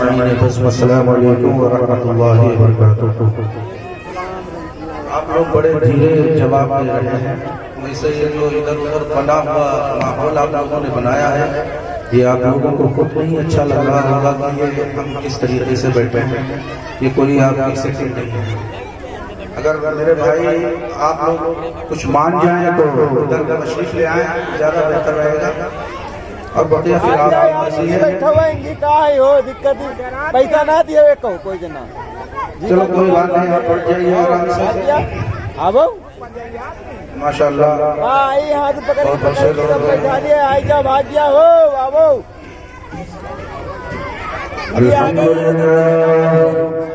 السلام علیکم ورحمۃ اللہ وبرکاتہ۔ آپ لوگ بڑے دھیرے جواب دے رہے ہیں، ویسے یہ جو ادھر ادھر بنا ہوا ماحول آپ لوگوں نے بنایا ہے، یہ آپ لوگوں کو خود نہیں اچھا لگ رہا ہوگا کہ یہ ہم کس طریقے سے بیٹھے ہیں، یہ کوئی آپ کی سیٹنگ نہیں ہے۔ اگر میرے بھائی آپ لوگ کچھ مان جائیں تو ادھر تشریف لے آئیں، زیادہ بہتر رہے گا۔ اور بقیہ پھر آپ پیسہ نہ دیا کوئی جنا، چلو کوئی بات نہیں، آپ پڑھ جائیے آرام سے۔ اب ماشاء اللہ ہاتھ پکڑ بہت اچھے لوگ ہیں۔ بیٹھا دیا، آئی جا بھاگ گیا ہو بابو۔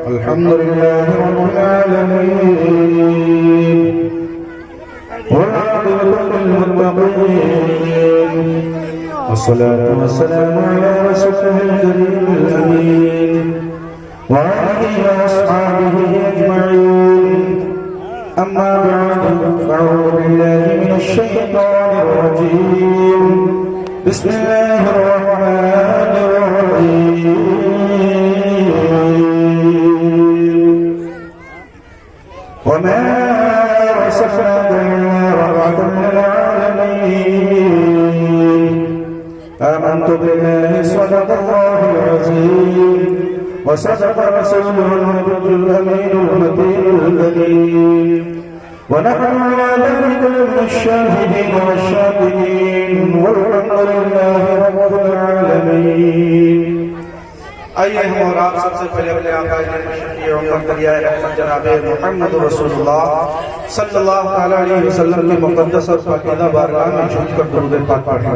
الحمدللہ رب العالمین والعاقبۃ للمتقین والصلاة والسلام على رسوله الكريم الأمين وآله وأصحابه أجمعين، أما بعد فأعوذ بالله من الشيطان الرجيم، بسم الله الرحمن الرحيم، وما أرسلناك إلا رحمة للعالمين، آمنت بالله صدق الله العظيم وصدق رسوله النبي الأمين المتين الكريم، ونحن على ذلك من الشاهدين والشاكرين، والحمد لله رب العالمين۔ آئیے ہم اور آپ سب سے پہلے اپنے آقا شفیع امت دریائے رحمت جناب محمد رسول اللہ صلی اللہ علیہ وسلم کی مقدس اور پاکیزہ بارگاہ میں جھک کر درود پاک پڑھیں۔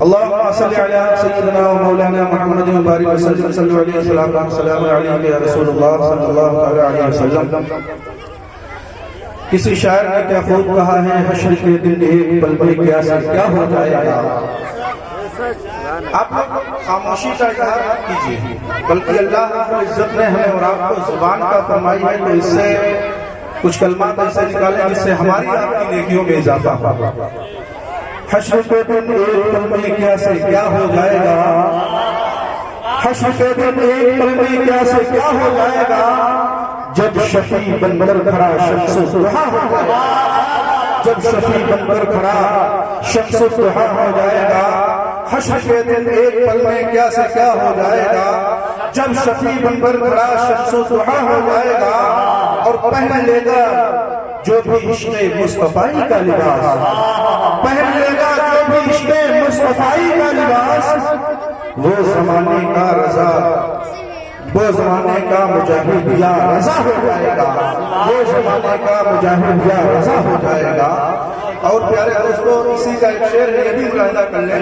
اللہم صلی علی سیدنا و مولانا محمد مبارک وسلم، صلی علیہ وسلم علیہ یا رسول اللہ صلی اللہ علیہ وسلم۔ کسی شاعر نے کیا خوب کہا ہے، حشر کے دن ایک پل میں کیا ہو جائے گا۔ آپ لوگ خاموشی کا اظہار مت کیجیے، بلکہ اللہ رب العزت نے ہمیں اور آپ کو زبان کا فرمائی ہے، تو اس سے کچھ کلمات ایسے نکالیں جس سے ہماری آپ کی نیکیوں میں اضافہ ہوگا۔ حشر کے دن ایک پل میں کیا ہو جائے گا، حشر کے دن ایک پل میں کیا ہو جائے گا، جب شفیع بن کر کھڑا شمس الضحیٰ ہو جائے گا، جب شفیع بن کر کھڑا شمس الضحیٰ ہو جائے گا۔ حشر کے دن ایک پل میں کیا ہو جائے گا، جب شفیع بن کر کھڑا شمس الضحیٰ ہو جائے گا، اور پہن لے گا جو بھی عشق مصطفی کا لباس، پہن لے گا جو بھی عشق مصطفی کا لباس، وہ زمانے کا رضا، وہ زمانے کا مجاہد یا رضا ہو جائے گا، وہ زمانے کا مجاہد یا رضا ہو جائے گا۔ اور پیارے دوستو، اسی کا ایک شعر ہے، یہ بھی ملاحظہ کر لیں۔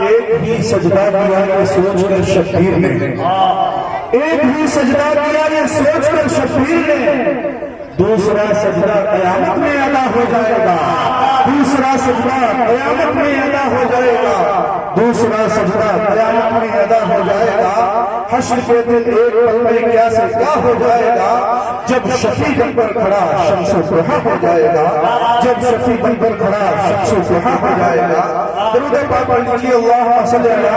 ایک ہی سجدہ کیا یہ سوچ کر شبیر نے، ایک ہی سجدہ کیا یہ سوچ کر شبیر نے، دوسرا سجدہ قیامت میں ادا ہو جائے گا، دوسرا سجدہ قیامت میں ادا ہو جائے گا، دوسرا سجدہ قیامت میں ادا ہو جائے گا۔ حشر کے دن ایک پل میں کیا ہو جائے گا، جب شفیع بن کر کھڑا شمس الضحیٰ ہو جائے گا، جب شفیع بن کر کھڑا شمس الضحیٰ ہو جائے گا۔ درود پاک پڑھ لیجیے، اللہم صلی علی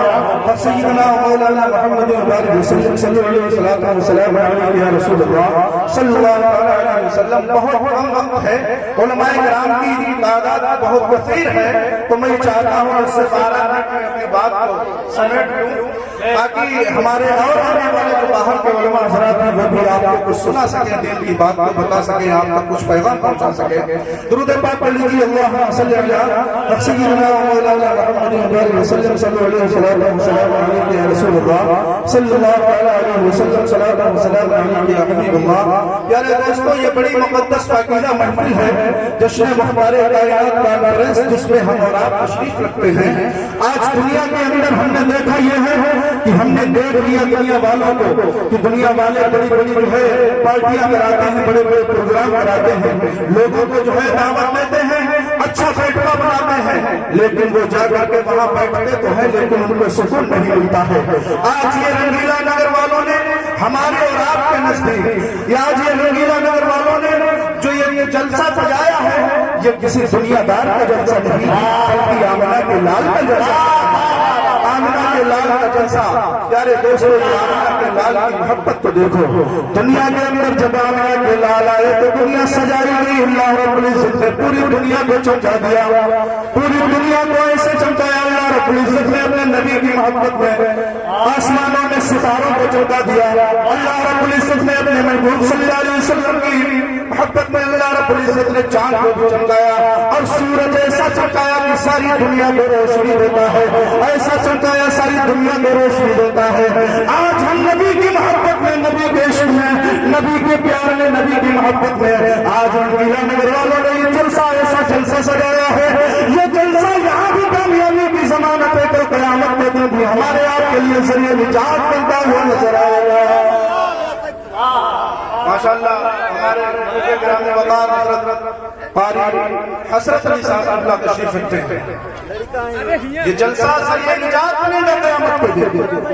سیدنا مولانا محمد مبارک وسلم، صلی علیہ وسلم علیہ یا رسول اللہ صلی اللہ علیہ وسلم۔ بہت کم وقت ہے، علماء کرام کی تعداد بہت کثیر ہے، تو میں چاہتا ہوں اس سے 12 منٹ میں اپنی بات کو سمیٹ لوں، تاکہ ہمارے اور آنے والے جو باہر کے علماء حضرات ہیں وہ بھی آپ کو کچھ سنا سکیں، دین کی بات کو بتا سکیں، آپ تک کچھ پیغام پہنچا سکیں۔ درود پاک پڑھ لیجیے، اللہم صلی علی سیدنا مولانا محمد مبارک وسلم، صلی علیہ وسلم علیہ یا رسول اللہ صلی اللہ علیہ وسلم، صلاۃ و سلام علیہ یا حبیب اللہ۔ پیارے دوستو، یہ بڑی مقدس پاکیزہ محفل ہے، جشن مختار کائنات کانفرنس، جس میں ہم اور آپ تشریف رکھتے ہیں۔ آج دنیا کے اندر ہم نے دیکھا یہ ہے کہ ہم نے دیکھ لیا دنیا والوں کو کہ دنیا والے بڑی بڑی جو ہے پارٹیاں کراتے ہیں، بڑے بڑے پروگرام کراتے ہیں، لوگوں کو جو ہے دعوت دیتے ہیں، اچھا بیٹھا بناتے ہیں، لیکن وہ جا کر کے وہاں بیٹھتے تو ہے لیکن ان کو سکون نہیں ملتا ہے۔ آج یہ رنگیلا نگر والوں نے ہمارے اور آپ کے نزدیک، آج یہ رنگیلا نگر والوں نے جو یہ جلسہ سجایا ہے، یہ کسی دنیا دار کا جلسہ نہیں، بلکہ آمنہ کے لال کا جلسہ، آمنہ کے لال کا جلسہ، پیارے دوستو آمنہ کے لال کی محبت کو دیکھو. دنیا کے اندر جب آمنہ کے لال آئے تو دنیا سجائی گئی. اللہ رب العزت نے پوری دنیا کو چمکا دیا، پوری دنیا کو ایسے چمکایا. اللہ رب العزت نے اپنے نبی کی محبت میں آسمانوں میں ستاروں کو چمکا دیا. اللہ رب العزت نے اپنے محبوب صلی اللہ علیہ وسلم کی محبت میں اللہ رب العزت نے چاند کو بھی چمکایا اور سورج ایسا چمکایا کہ ساری دنیا کو روشنی دیتا ہے، ایسا چمکایا ساری دنیا کو روشنی دیتا ہے. آج ہم نبی کی محبت میں، نبی کے عشق میں، نبی کے پیار میں، نبی کی محبت میں آج ہم میرا نگر والوں نے یہ جلسہ ایسا جلسہ سجایا ہے. یہ جلسہ یہاں بھی کامیابی کی ضمانت ہے تو قیامت کے دن بھی ہمارے آپ کے لیے ذریعہ نجات بنتا ہوا نظر آئے گا. ماشاءاللہ ہمارے ملک گرامی وقار حضرت قاری حسرت علی صاحب اللہ تشریف رکھتے ہیں. یہ جلسہ ذریعہ نجات بنے گا قیامت کے دن.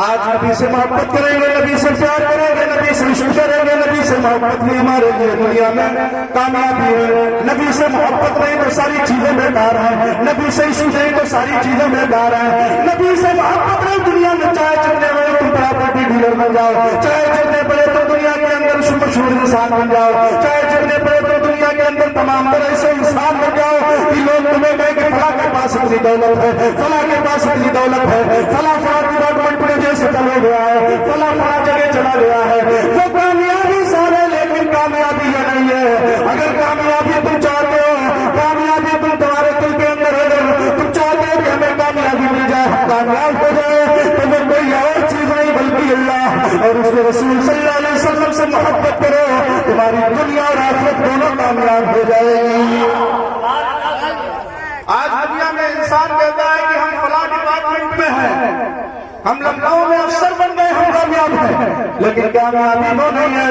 آج نبی سے محبت کریں گے، نبی سے پیار کریں گے، نبی سے عشق کریں گے. نبی سے محبت نہیں ہمارے لیے دنیا میں کامیابی ہے. نبی سے محبت نہیں تو ساری چیزیں بیکار ہیں. نبی سے عشق نہیں تو ساری چیزیں بیکار ہیں. نبی سے محبت نہیں دنیا میں چاہے جتنے بڑے تم پراپرٹی ڈیلر بن جاؤ، چاہے جتنے بڑے تو دنیا کے اندر مشہور انسان بن جاؤ، چاہے جتنے بڑے تو دنیا کے اندر تمام طرح سے انسان بن جاؤ کہ لوگ تمہیں کہیں کہ فلاں کے پاس اتنی دولت ہے، فلاں کے پاس اتنی دولت ہے، فلاں ڈپارٹمنٹ میں جیسے چلا گیا ہے، فلاں جگہ چلا گیا ہے. وہ کامیابی سارے لیکن کامیابی یہ نہیں ہے. اگر کامیابی تم چاہتے ہو، کامیابی تم تمہارے دل کے اندر ہے، تم چاہتے ہو کہ ہمیں کامیابی مل جائے، ہم کامیاب ہو جائے، تو وہ کوئی اور چیز نہیں بلکہ اللہ اور اس کے رسول صلی اللہ علیہ وسلم سے محبت کرو. تمہاری دنیا اور آخرت دونوں کامیاب ہو جائے گی. آج دنیا میں انسان کہتا ہے کہ ہم فلاں ڈپارٹمنٹ میں ہیں، ہم لکھنؤ میں افسر بن گئے، ہم کامیاب ہیں. لیکن کامیابی وہ نہیں ہے.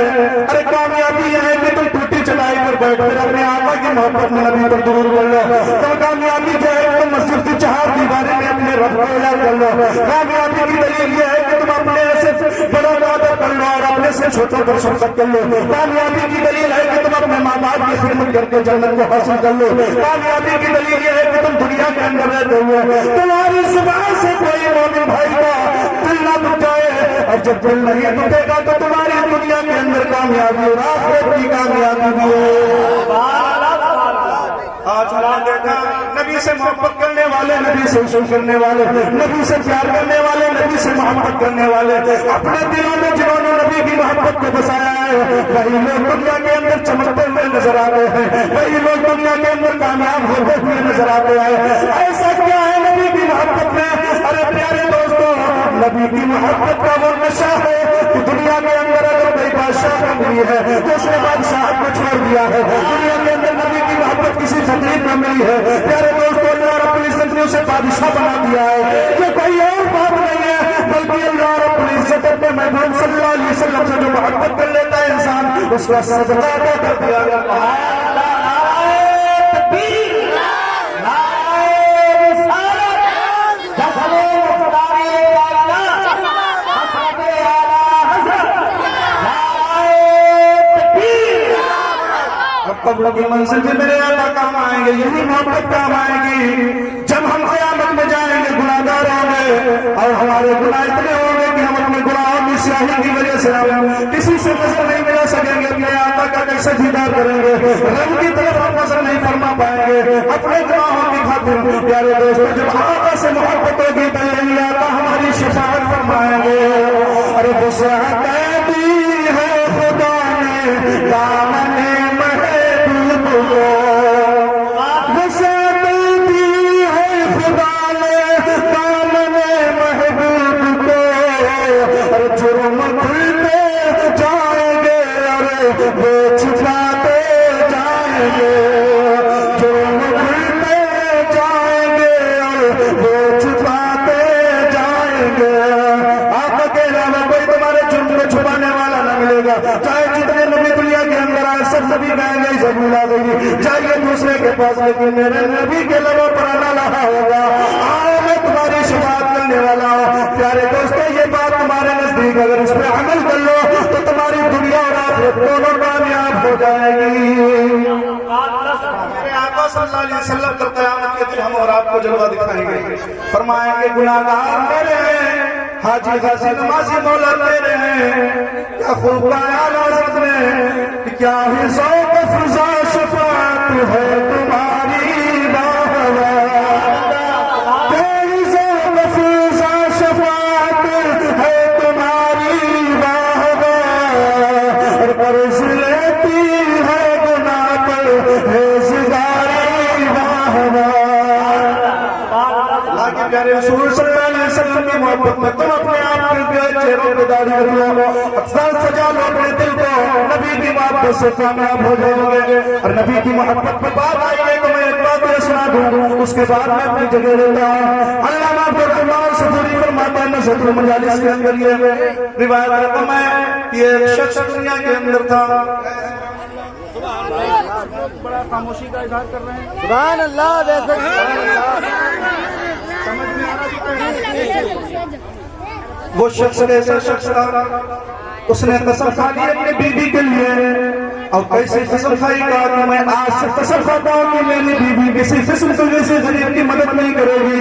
ارے کامیابی یہ ہے کہ تم ٹوٹی چٹائی پر بیٹھ کر اپنے آقا کی محبت میں نبی پر درود پڑھ لو. تو کامیابی جو ہے تم مسجد کی چہار دیواریں میں اپنے رب کو یاد کر لو. کامیابی کی دلیل یہ ہے کہ تم اپنے سے بڑوں کا ادب کر لو اور اپنے سے چھوٹوں پر شفقت کر لو. کامیابی کی دلیل ہے کہ تم اپنے ماں باپ کی خدمت کر کے جنت کو حاصل کر لو. کامیابی کی دلیل یہ ہے کہ تم دنیا کے اندر رہتے ہوئے تمہاری زبان سے کوئی مومن بھائی کا دل نہ ٹوٹ جائے، اور جب دل نہیں ٹوٹے گا تو تمہاری دنیا کے اندر کامیابی اور آخرت کی کامیابی بھی ہے. آج ہم نے دیکھا نبی سے محبت کرنے والے، نبی سے عشق کرنے والے، نبی سے پیار کرنے والے، نبی سے محبت کرنے والے اپنے دلوں میں جنہوں نے نبی کی محبت کو بسایا ہے، وہی لوگ دنیا کے اندر چمکتے ہوئے نظر آتے ہیں، وہی لوگ دنیا کے اندر کامیاب ہوتے ہوئے نظر آتے ہیں. ایسا کیا ہے نبی کی محبت میں؟ ارے پیارے دوستوں، نبی کی محبت کا وہ نشہ ہے کہ دنیا کے اندر اگر کوئی بادشاہ بن گئی ہے تو اس نے بادشاہ کو چھوڑ دیا ہے. دنیا کے اندر نبی کی محبت کسی تکلیف میں ملی ہے، پیارے دوستوں اللہ رب العزت نے اسے بادشاہ بنا دیا ہے. یہ کوئی اور بات نہیں ہے بلکہ اللہ رب العزت اپنے محبوب صلی اللہ علیہ وسلم سے جو محبت کر لیتا ہے انسان، اس کا صدقہ ادا کر دیا جاتا ہے. قبر کی منزل بھی میرے آقا کام آئیں گے، یہی محبت کام آئے گی. جب ہم قیامت میں جائیں گے گناہگار ہوں گے اور ہمارے گناہ اتنے ہوں گے کہ ہم اپنے گناہوں کی سیاہی کی وجہ سے ہم کسی سے نظر نہیں ملا سکیں گے. اپنے آقا کا کیسے دیدار کریں گے؟ رب کی طرف ہم نظر نہیں فرما پائیں گے اپنے گناہوں کی خاطر. پیارے دوستوں جب آقا سے محبت ہوگی تو یہی آقا ہماری شفاعت فرمائیں گے. ارے وسعت دی ہے خدا نے دامن وسعت دی ہے خدا نے دامن محبوب کو. ارے جرم کھلتے جائیں گے، ارے وہ چھپاتے جائیں گے. جرم کھلتے جائیں گے اور وہ چھپاتے جائیں گے. آقا کے علاوہ کوئی تمہارے جرم کو چھپانے والا نہ ملے گا. چاہے جتنے نبی دنیا کے اندر آئے سب نبی کہیں گے سب ملا دیں گے، چاہیے دوسرے کے پاس لیکن میرے نبی کے لبوں پر آنا لہا ہوگا. آؤ میں تمہاری شفاعت کرنے والا ہوں. پیارے دوستو یہ بات تمہارے نزدیک اگر اس پہ عمل کر لو تو تمہاری دنیا اور آخرت دونوں کامیاب ہو جائے گی. میرے آقا صلی اللہ علیہ وسلم کل قیامت کے دن ہم اور آپ کو جلوہ دکھائیں گے، فرمائیں گے گناہگار میرے ہیں، حاجی غازی نمازی مولا تیرے ہیں، کیا خوب کہا حضرت نے، کیا ہی ذوق افزا شفاعت ہے تمہاری باہوا، کیا ہی ذوق افزا شفاعت ہے تمہاری باہوا، اور قرض لیتی ہے گناہ پر ہیزگاری باہوا۔ اللہ کے پیارے رسول صلی اللہ علیہ وسلم کی محبت میں تم اپنے آپ کے چہروں پہ داڑھی رکھ لو، اکثر سجا لو اپنے دل کو، نبی کی محبت سے کامیاب ہو جاؤ گے۔ اور نبی کی محبت پہ بات آئی ہے تو میں ایک بات یہ سنا دوں، اس کے بعد میں اپنی جگہ لیتا ہوں۔ علامہ عبدالرحمن صفوری فرماتا ہے نشاط المجالس کے اندر یہ روایت رقم ہے کہ ایک شخص دنیا کے اندر تھا، بڑا خاموشی کا اظہار کر رہے ہیں، سبحان اللہ ویسے سمجھ میں آ رہا ہے۔ وہ شخص ایسا شخص تھا، اس نے قسم کھا لی اپنی بیوی کے لیے، اور کیسے قسم کھائی کہا کہ میں آج سے قسم کھاتا ہوں کہ میری بیوی کسی قسم سے کسی غریب کی مدد نہیں کرے گی،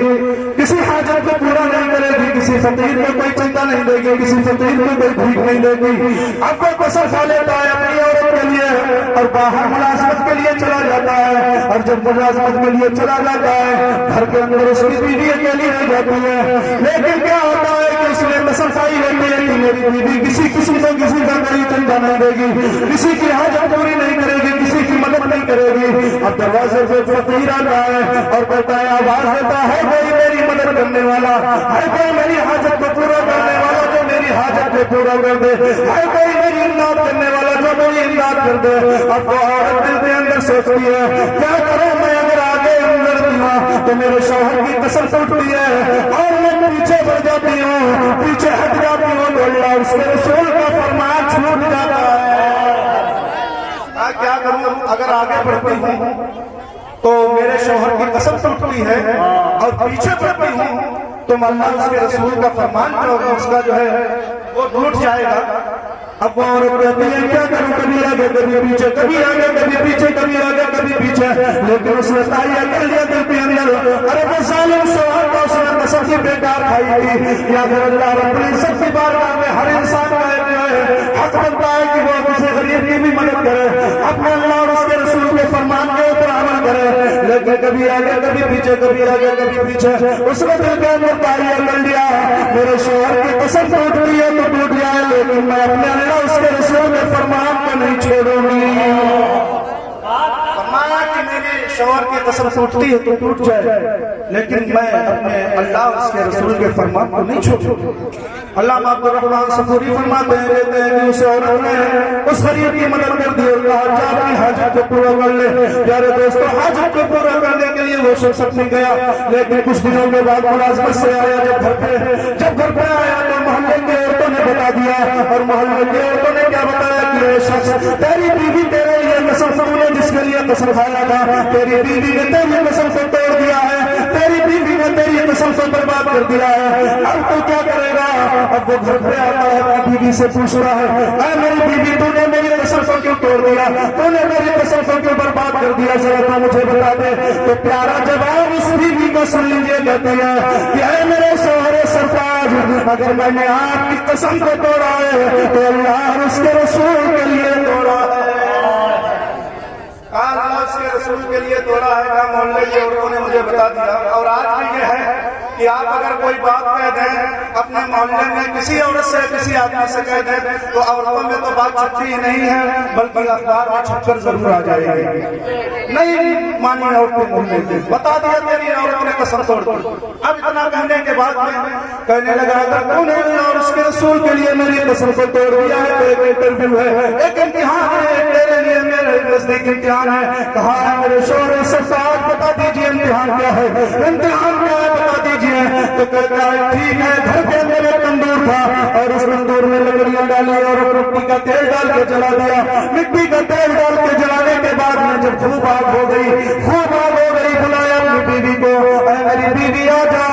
کسی حاجت کو پورا نہیں کرے گی، کسی فقیر کو کوئی چنتا نہیں دے گی، کسی فقیر کو کوئی بھیک نہیں دے گی۔ اب وہ قسم کھا لیتا ہے اپنی عورت کے لیے اور باہر ملازمت کے لیے چلا جاتا ہے، اور جب ملازمت کے لیے چلا جاتا ہے گھر کے اندر اس کی بیوی اکیلی رہ جاتی ہے، لیکن کیا ہوتا ہے کہ اس نے قسم کھائی ہوتی ہے کہ میری بیوی کسی قسم کو کسی کا کوئی چنتا نہیں دے گی، کسی کی حاجت پوری نہیں کرے گی، کسی کی مدد نہیں کرے گی۔ اب دروازے سے فقیر آتا ہے اور کہتا ہے، آواز دیتا ہے کوئی میری مدد کرنے والا ہے، کوئی میری حاجت کو پورا کرنے والا جو میری حاجت کو پورا کر دے، ہے کوئی میری امداد کرنے والا جو میری امداد کر دے۔ اب وہ عورت دل کے اندر سوچتی ہے کیا کروں میں، اگر آگے اندر دیا تو میرے شوہر کی قسم ٹوٹتی ہے اور میں پیچھے بڑھ جاتی ہوں، پیچھے ہٹ جاتی ہوں تو اللہ اس کے رسول کا فرمان چھوٹ جاتا ہے۔ کیا کروں، اگر آگے بڑھتی ہوں تو میرے شوہر کی قسم ٹوٹتی ہے اور پیچھے بڑھتی ہوں تو اللہ اس کے رسول کا فرمان جو ہوگا اس کا جو ہے وہ ٹوٹ جائے گا۔ اب وہ عورت کہتی ہے کیا کروں، کبھی آگے کبھی پیچھے، کبھی آگے کبھی پیچھے، کبھی آگے کبھی پیچھے، لیکن اس نے تائیہ کر لیا دل کے اندر، ارے وہ ظالم شوہر کو اس نے قسم کی بیکار کھائی تھی۔ یا پھر اللہ رب العزت کی بارگاہ میں ہر انسان کا حق بنتا ہے کہ وہ کسی غریب کی بھی مدد کرے، اپنے اللہ اور اس کے رسول کے فرمان کے اوپر عمل کرے، لیکن کبھی آگے کبھی پیچھے، کبھی آگے کبھی پیچھے، اس نے دل کے اندر تائیہ کر لیا میرے شوہر کی قسم ٹوٹ رہی ہے تو ٹوٹ جائے، لیکن میں اپنے اللہ اس کے رسول کے فرمان کو نہیں چھوڑوں گی۔ فرمایا کہ میرے شوہر کی قسم ٹوٹتی ہے تو ٹوٹ جائے، لیکن میں اپنے اللہ اس کے رسول کے فرمان کو نہیں چھوڑوں گی۔ علامہ عبدالرحمن صفوری فرماتے ہیں کہتے ہیں کہ اس عورت نے اس غریب کی مدد کر دی اور کہا جا اپنی حاجت کو پورا کر لے۔ پیارے دوستو، حاجت کو پورا کرنے کے لیے وہ شخص اپنے گیا، لیکن کچھ دنوں کے بعد ملازمت سے آیا، جب گھر پہ آیا تو محلے کے عورتوں نے بتا دیا، اور محلے کے عورتوں نے کیا بتایا کہ یہ شخص تیری بیوی تیرے لیے قسم نے جس کے لیے قسم کھایا تھا، تیری بیوی نے تیری قسم کو توڑ دیا ہے، تیری بیوی نے تیری قسم کو برباد کر دیا ہے، اب تو کیا کرے گا؟ اب وہ گھر پہ آتا ہے اپنی بیوی سے پوچھ رہا ہے، اے میری بیوی تو نے میری قسم کو کیوں توڑ دیا، تو نے میری قسم کو کیوں برباد کر دیا، ذرا تو مجھے بتا دے۔ تو پیارا جواب اس بیوی کو سن لیجیے، کہتی ہے کہ اے میرے شوہر سرفراز، اگر میں نے آپ کی قسم کو توڑا ہے تو اللہ اس کے رسول کے لیے توڑا ہے۔ اللہ اس کے رسول کے لیے توڑا ہے، کہا محلے کی عورتوں نے مجھے بتا دیا۔ اور آج بھی یہ ہے کہ آپ اگر کوئی بات کہہ دیں اپنے محلے میں کسی عورت سے کسی آدمی سے کہہ دیں تو عورتوں میں تو بات چھپتی ہی نہیں ہے، بلکہ اخبار میں چھپ کر ضرور آ جائے گی۔ نہیں مانی عورتیں محلے سے بتا دیا تیری عورت نے قسم توڑ دی۔ اب اتنا کہنے کے بعد میں کہنے لگا اگر تو نے اور اس کے رسول کے لیے میری قسم کو توڑ دیا ہے تو ایک انٹرویو ہے، ایک امتحان ہے، تیرے لیے میرے نزدیک امتحان ہے۔ کہا ہے میرے شوہر سرفراز بتا دیجیے امتحان کیا ہے، امتحان کیا ہے بتا دیجیے۔ تو کہتا ہے ٹھیک ہے، گھر کے اندر ایک تندور تھا اور اس تندور میں لکڑیاں ڈالی اور مٹی کا تیل ڈال کے جلا دیا۔ مٹی کا تیل ڈال کے جلانے کے بعد میں جب خوب آگ ہو گئی، خوب آگ ہو گئی، بلایا اپنی بیوی کو، اے میری بیوی آ جا۔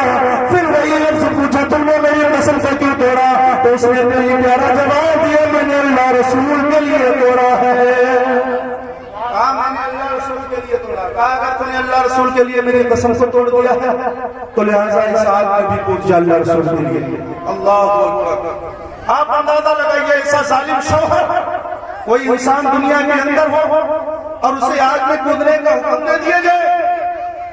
پھر وہی لفظ پوچھا تم نے میری قسم کو کیوں توڑا؟ تو اس نے بڑی پیارا جواب دیا میں نے اللہ رسول کے لیے توڑا ہے۔ میں نے اللہ رسول کے لیے توڑا۔ کہا اگر تم رسول کے لیے میری قسم کو توڑ دیا ہے تو لہٰذا اس آگ میں بھی کود جا اللہ رسول کے لیے۔ اللہ اکبر۔ آپ اندازہ لگائیے ایسا ظالم شوہر کوئی انسان دنیا کے اندر ہو اور اسے آگ میں کودنے کا حکم دے دیا جائے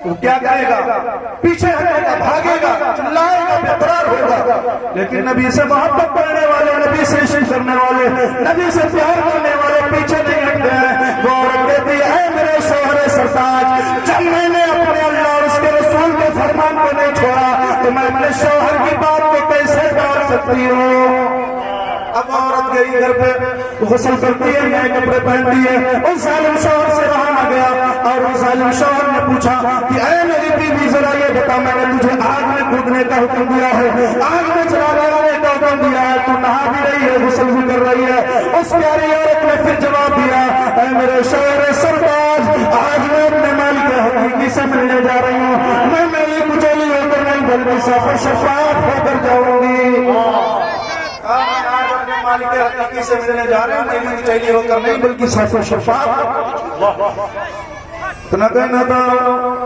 تو کیا کرے گا؟ پیچھے ہٹے گا، بھاگے گا، چلائے گا، بے قرار ہوگا۔ لیکن نبی سے محبت کرنے والے، نبی سے عشق کرنے والے، نبی سے پیار کرنے والے پیچھے نہیں ہٹتے ہیں۔ وہ عورت کہتی ہے اے میرے شوہر سرتاج، جب میں نے اپنے اللہ اور اس کے رسول کے فرمان کو نہیں چھوڑا تو میں اپنے شوہر کی بات کو کیسے ٹال سکتی ہوں؟ اب عورت گئی گھر پہ غسل کرتی ہے، نئے کپڑے پہنتی ہے، اس ظالم شوہر سے رہا نہ گیا اور اس ظالم شوہر نے پوچھا کہ اے میری بیوی ذرا یہ بتا، میں نے تجھے آگ میں کودنے کا حکم دیا ہے، آگ میں چلا لگانے کا حکم دیا ہے، تو نہا بھی رہی ہے، غسل بھی کر رہی ہے۔ اس پیاری عورت نے پھر جواب دیا اے میرے شوہر سرتاج، آج میں اپنے مالک حقیقی سے ملنے جا رہی ہوں، میں میری کچولی ہو کر نہیں بلکہ صاف و شفاف ہو کر جاؤں گی۔ مالک حقیقی سے ملنے جا رہے ہیں، میں چاہیے ہو کر نہیں بلکہ صاف و شفاف۔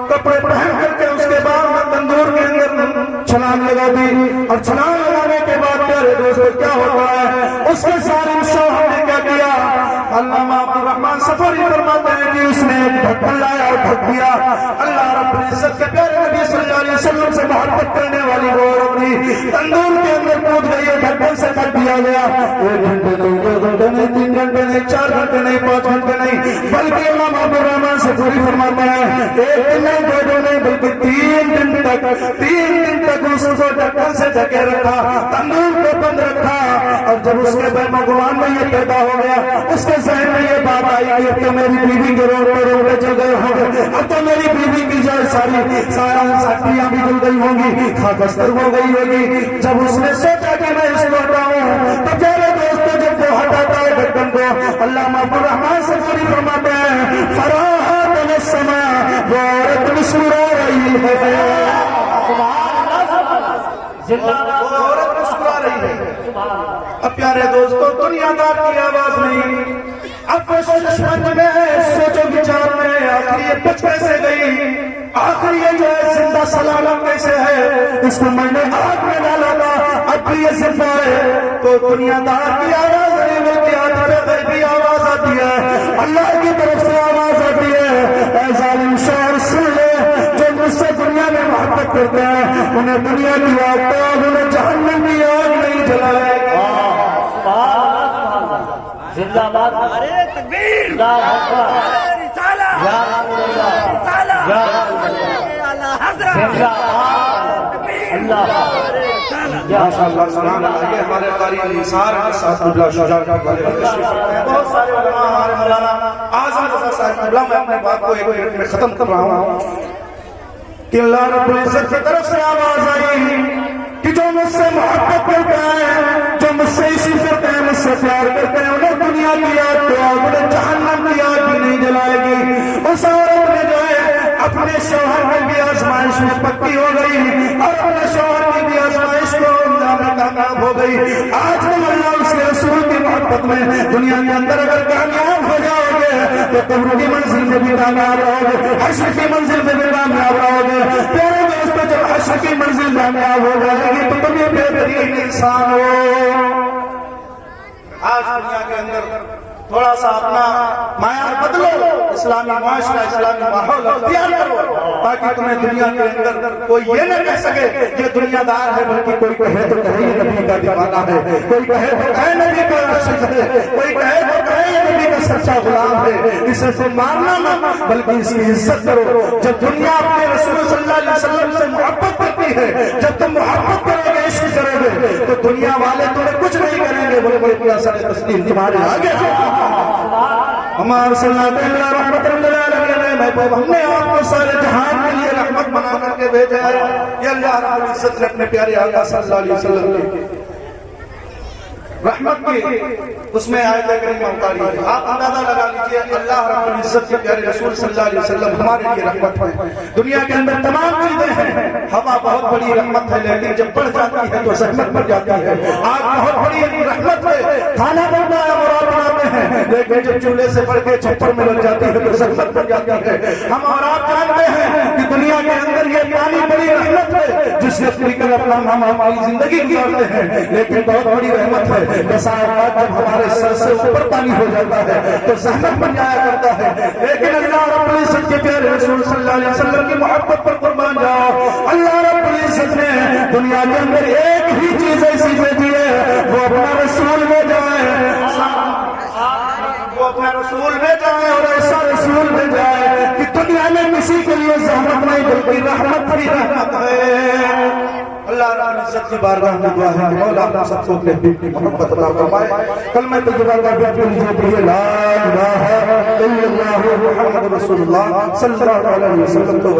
کپڑے پہن کر کے اس کے بعد میں تندور کے اندر چھلانگ لگا دی، اور چھلانگ لگانے کے بعد پیارے دوستو کیا ہوتا ہے، اس کے ظالم شوہر نے کیا کیا؟ علامہ عبد الرحمن سفری فرماتے ہیں کہ اس نے ایک ڈھکن لایا اور ڈھک دیا۔ اللہ رب العزت کے پیارے نبی صلی اللہ علیہ وسلم سے محبت کرنے والی وہ عورت تھی، تندور کے اندر کود گئی ہے، ڈھکن سے ڈھک دیا گیا۔ 1 گھنٹے نہیں، 2 گھنٹے نہیں، 3 گھنٹے نہیں، 4 گھنٹے نہیں، 5 گھنٹے نہیں، بلکہ علامہ عبد الرحمن سفری فرماتا ہے 1 دن نہیں، 2 دن نہیں، بلکہ 3 دن تک اس کو ڈھکن سے ڈھکے رکھا، تندور کو بند رکھا۔ اور جب اس کے بین گمان میں یہ پیدا ہو گیا، اس کے ذہن میں یہ بات آئی کہ اب تو میری بیوی کے روڑے چل گئے ہوں گے، اب تو میری بیوی کی جو ساری ساکھیاں بھی جل گئی ہوں گی، خاکستر ہو گئی ہوگی۔ جب اس نے سوچا کہ میں اس کو ہٹاؤں تو پیارے دوستوں جب وہ ہٹاتا ہے ڈھکن کو، علامہ عبد الرحمن سفری فرماتے ہیں فراحت السماء، وہ عورت مسکرا رہی ہے، وہ عورت مسکرا رہی ہے۔ اب پیارے دوستوں دنیا دار کی آواز نہیں، اب منج میں سوچو بچار میں آخر یہ بچ کیسے گئی، آخر یہ جو ہے زندہ سلامت کیسے ہے، اس کو میں نے آگ میں ڈالا تھا اب بھی یہ زندہ ہے۔ تو دنیا دار کی آواز نہیں بلکہ عاطف غیبی آواز آتی ہے، اللہ کی طرف سے آواز آتی ہے اے ظالم شوہر سن لے، جو مجھ سے دنیا میں محبت کرتے ہیں انہیں دنیا کی آگ، انہیں جہنم کی آگ نہیں جلائے گی۔ زندہ باد، نعرہ تکبیر، اللہ اکبر، رسالہ، یا رسول اللہ، یا رسول اللہ، حضرت زندہ باد، اللہ ماشاءاللہ سلام علیہ ہمارے قاری نثار صاحب اللہ شجاع کا بارے میں تشریف رکھتے ہیں۔ بہت سارے علماء ہمارے مولانا اعظم رضا صاحب اللہ، میں اپنے بات کو 1 منٹ میں ختم کر رہا ہوں کہ اللہ رب العزت کی طرف سے آواز آئی کہ جو مجھ سے محبت کرتے ہیں، جو مجھ سے عشق کرتے ہیں، مجھ سے پیار کرتے ہیں، انہیں دنیا کی آگ تو آگ، انہیں جہنم کی آگ بھی نہیں جلائے گی۔ اس عورت نے جو ہے اپنے شوہر میں بھی آزمائش میں پکی ہو گئی اور اپنے شوہر کی بھی آزمائش کو انجام میں کامیاب ہو گئی۔ آج ہم اللہ اس کے رسول کی محبت میں دنیا کے اندر اگر کامیاب ہو جاؤ گے تو قبر کی منزل میں بھی کامیاب رہو گے، حشر کی منزل میں بھی کامیاب رہو گے۔ پیارے دوستو جب حشر کی منزل کامیاب ہو جائے گی تو تم یہ بہترین انسان ہو۔ آج دنیا کے اندر تھوڑا سا اپنا معیار بدلو، اسلامی معاشرہ، اسلامی ماحول اختیار کرو تاکہ تمہیں دنیا کے اندر کوئی یہ نہ کہہ سکے کہ دنیا دار ہے، بلکہ کوئی کہے تو کہے یہ نبی کا دیوانہ ہے، کوئی کہے تو کہے نبی کا عاشق ہے، کوئی کہے تو کہے یہ نبی کا سچا غلام ہے۔ اسے تم مارنا نہ بلکہ اس کی عزت کرو۔ جب دنیا اپنے رسول صلی اللہ علیہ وسلم سے محبت کرتی ہے، جب تم محبت کرو گے، عشق کرو گے تو دنیا والے تمہیں کچھ نہیں کریں گے بلکہ پورا سر تسلیم تمہارے آگے۔ ہمارے صلی اللہ علیہ وسلم رحمت للعالمین محبوب، ہم نے آپ کو سارے جہان کے لیے رحمت بنا کر کے بھیجا ہے۔ یہ اللہ رب العزت نے اپنے پیارے آقا صلی اللہ علیہ وسلم کی رحمت کی اس میں آیت کریمہ اتاری ہے۔ آپ اندازہ لگا لیجیے اللہ رب العزت کے پیارے رسول صلی اللہ علیہ وسلم ہمارے لیے رحمت ہے۔ دنیا کے اندر تمام چیزیں ہیں، ہوا بہت بڑی رحمت ہے لیکن جب بڑھ جاتی ہے تو زحمت بڑھ جاتی ہے۔ آگ بہت بڑی رحمت ہے، کھانا بننا ہے اور آپ بناتے ہیں لیکن جب چولہے سے بڑھ کے چھپر میں لگ جاتی ہے تو زحمت بن جاتی ہے. ہم اور آپ جانتے ہیں کہ دنیا کے اندر یہ پانی بڑی رحمت ہے جس سے پی کر اپنا ہم ہماری زندگی گزارتے ہیں, لیکن بہت بڑی رحمت ہے بسا اوقات جب ہمارے سر سے اوپر پانی ہو جاتا ہے تو زحمت بن جایا کرتا ہے. لیکن اللہ رب العزت کے پیارے رسول صلی اللہ علیہ وسلم کی محبت پر قربان جاؤ, اللہ رب العزت نے دنیا کے اندر ایک ہی چیز ایسی بھیجی ہے, وہ اپنا رسول میں جائے, وہ اپنا رسول میں جائے اور ایسا رسول میں جائے کہ دنیا میں کسی کے لیے زحمت نہیں بلکہ رحمت ہی رحمت ہے. اللہ رب العزت کی بارگاہ میں دعا ہے کہ مولا ہم سب کو اپنے حبیب کی محبت عطا فرمائے. کلمہ طیبہ کا بالکل جو ہے لا الہ الا اللہ محمد رسول اللہ صلی اللہ علیہ وسلم تو